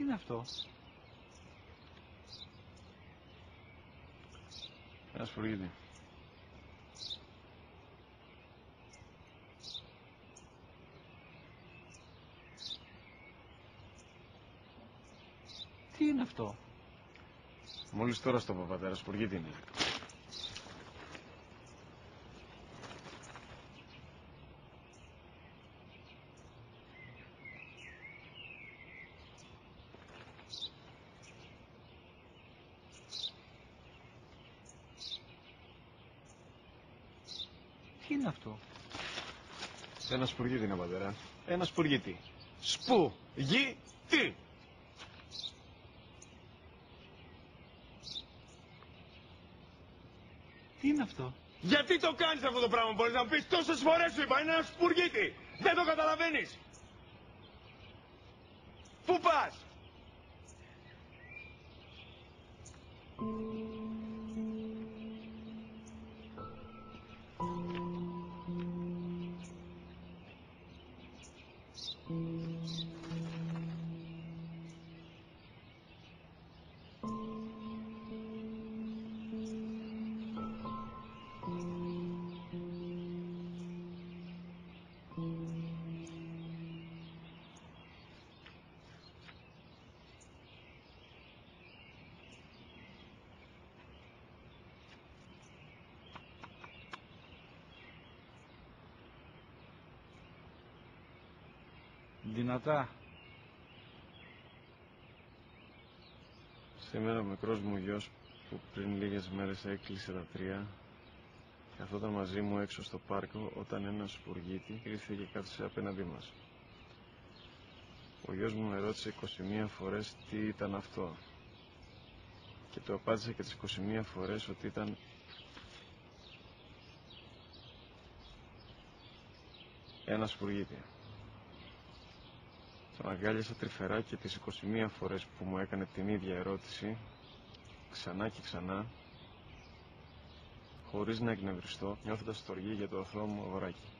είναι αυτό? Ένα σπουργίτι. Τι είναι αυτό? Μόλις τώρα στο πατέρα, σπουργίτι είναι. Τι είναι αυτό? Ένα σπουργίτι είναι, πατέρα. Ένα σπουργίτι. Σπου-γι-τι. Τι είναι αυτό? Γιατί το κάνεις αυτό το πράγμα, μπορείς να μου πεις? Τόσες φορές σου είπα, είναι ένα σπουργίτι. Δεν το καταλαβαίνεις. Πού πας? Δυνατά. Σήμερα ο μικρός μου γιος που πριν λίγες μέρες έκλεισε τα 3 καθόταν μαζί μου έξω στο πάρκο όταν ένα σπουργίτι ήρθε και κάθισε απέναντί μας. Ο γιος μου με ρώτησε 21 φορές τι ήταν αυτό και του απάντησε και τις 21 φορές ότι ήταν ένα σπουργίτι. Τον αγκάλιασα τρυφερά και τις 21 φορές που μου έκανε την ίδια ερώτηση, ξανά και ξανά, χωρίς να εκνευριστώ, νιώθοντας στοργή για το αθώο μου αγοράκι.